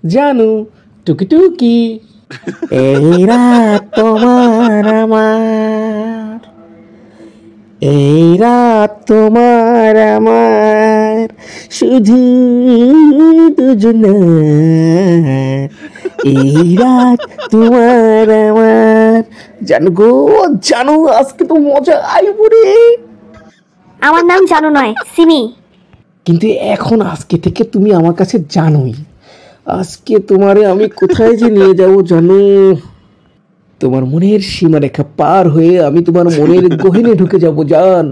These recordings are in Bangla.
জানু টুকি টুকি। এই রাত তোমার আমার, এই রাত তোমার আমার, শুধু দুজনের, এই রাত তোমার আমার। জানু গো জানু, আজকে তো মজা আইব রে। আমার নাম জানু নয়, সিমি। কিন্তু এখন আজকে থেকে তুমি আমার কাছে জানোই। আজকে তোমারে আমি কোথায় যে নিয়ে যাব জানো? তোমার মনের সীমারেখা পার হয়ে আমি তোমার মনের গহীনে ঢুকে যাব জান।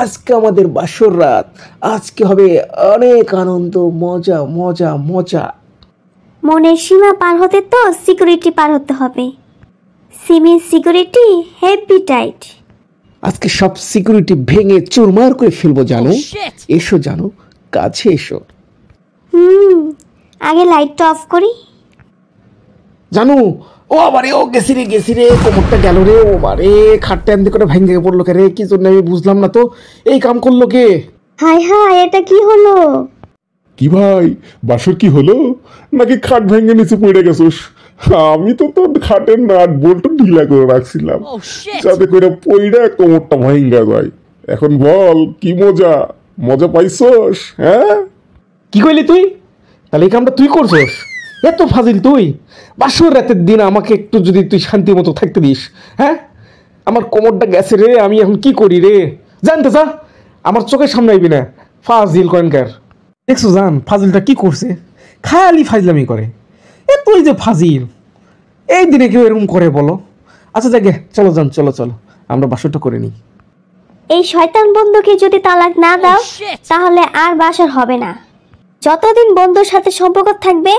আজকে আমাদের বাসর রাত, আজকে হবে অনেক আনন্দ, মজা মজা মজা। মনের সীমা পার হতে তো সিকিউরিটি পার হতে হবে। সিমির সিকিউরিটি হেভি টাইট। আজকে সব সিকিউরিটি ভেঙে চুরমার করে ফেলবো জানো। এসো জানো, কাছে এসো। আগে লাইটটা অফ করি। জানু ও আবারে, ও গেছি রে, কোমরটা গেল রে। ও বারে, খাটটা এমনি করে ভেঙে পড়লো কে রে? কি জন্য আমি বুঝলাম না তো। এই কাম করলো কে? হাই হাই, এটা কি হলো? কি ভাই, বাসর কি হলো? নাকি খাট ভেঙে নিচে পড়ে গেছোস? আমি তো তোর খাটের নাট বল্ট ঢিলা করে রাখছিলাম যাতে করে পইড়া কোমরটা ভাঙ্গা যায়। এখন বল, কি মজা মজা পাইছস? হ্যাঁ, কি কইলি তুই? তাহলে এই কামটা তুই করছস? এত ফাজিল তুই? বাসর রাতের দিন আমাকে একটু যদি তুই শান্তি মতো থাকতে দিস। হ্যাঁ, আমার কোমরটা গেছে রে, আমি এখন কি করি রে? জানতে চা, আমার চোখের সামনে আইবি না। ফাজিল কয়েনকার। দেখছো জান ফাজিলটা কি করছে? খালি ফাজলামি করে। তুই যে ফাজিল, এই দিনে কেউ এরকম করে বলো? আচ্ছা যাকে, চলো জান, চলো চলো আমরা বাসরটা করে নিই। এই শয়তান বন্ধুকে যদি তালাক না দাও তাহলে আর বাসর হবে না। যতদিন বন্ধুর সাথে সম্পর্ক থাকবে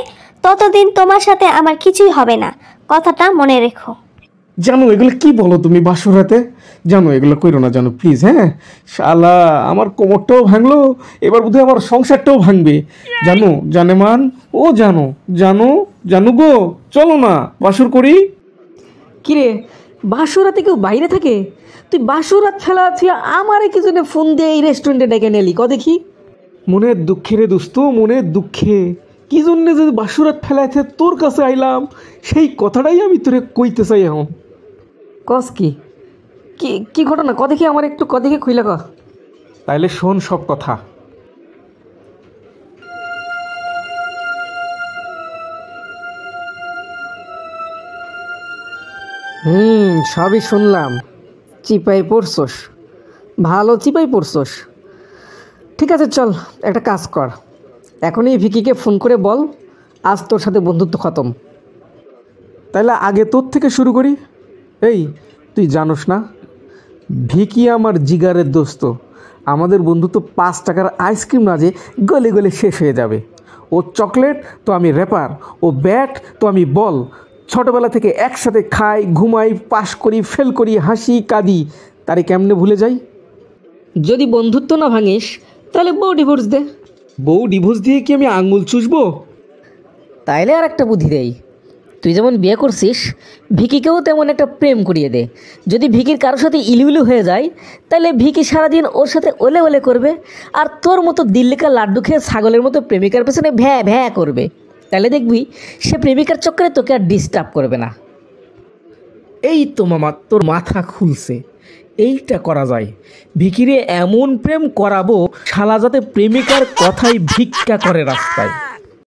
ততদিন তোমার সাথে আমার কিছুই হবে না, কথাটা মনে রেখো। জানো এগুলো কি বলো তুমি বাসর রাতে? জানো এগুলো কইরো না জানো, প্লিজ। হ্যাঁ, শালা আমার কোমরটাও ভাঙলো, এবার বোধহয় আমার সংসারটাও ভাঙবে। জানো জানেমান, ও জানো জানো জানু গো, চলো না বাসর করি। কিরে, বাসরাতে কেউ বাইরে থাকে? তুই বাসরাত ফেলা তুই আমারে কি জন্য ফোন দিয়ে এই রেস্টুরেন্টে ডেকে নিলি ক দেখি? মনের দুঃখে রে দোস্ত, মনের দুঃখে কি জন্যে যে বাসরাত ফেলাইছে তোর কাছে আইলাম, সেই কথাটাই আমি তোরে কইতে চাই এখন। কস কি কি কি ঘটনা ক দেখি, আমার একটু ক দেখি খুইলা ক। তাইলে শোন সব কথা। সবই শুনলাম। চিপাই পড়ছস, ভালো চিপাই পড়ছস। ঠিক আছে চল, একটা কাজ কর, এখনই ভিকিকে ফোন করে বল আজ তোর সাথে বন্ধুত্ব খতম। তাইলে আগে তোর থেকে শুরু করি। এই তুই জানোস না, ভিকি আমার জিগারের দোস্ত। আমাদের বন্ধুত্ব 5 টাকার আইসক্রিম না যে গলে গলে শেষ হয়ে যাবে। ও চকলেট তো আমি র্যাপার, ও ব্যাট তো আমি বল। ছোটবেলা থেকে একসাথে খাই, ঘুমাই, পাস করি, ফেল করি, হাসি কাঁদি, তারে কেমনে ভুলে যাই? যদি বন্ধুত্ব না ভাঙিস তাহলে বউ ডিভোর্স দে। বউ ডিভোর্স দিয়ে কি আমি আঙুল চুষবো? তাইলে আর একটা বুদ্ধি দেই, তুই যেমন বিয়ে করছিস ভিকিকেও তেমন একটা প্রেম করিয়ে দে। যদি ভিকির কারোর সাথে ইলুইলু হয়ে যায় তাহলে ভিকি সারাদিন ওর সাথে ওলে ওলে করবে, আর তোর মতো দিল্লিকা লাড্ডু খেয়ে ছাগলের মতো প্রেমিকার পেছনে ভ্যা ভ্যা করবে। তাহলে দেখবি সে প্রেমিকার চক্করে তোকে আর ডিস্টার্ব করবে না। এই তো মামা, তোর মাথা খুলছে। এইটা করা যায়। ভিকিরে এমন প্রেম করাবো শালা যাতে প্রেমিকার কথাই ভিক্ষা করে রাস্তায়।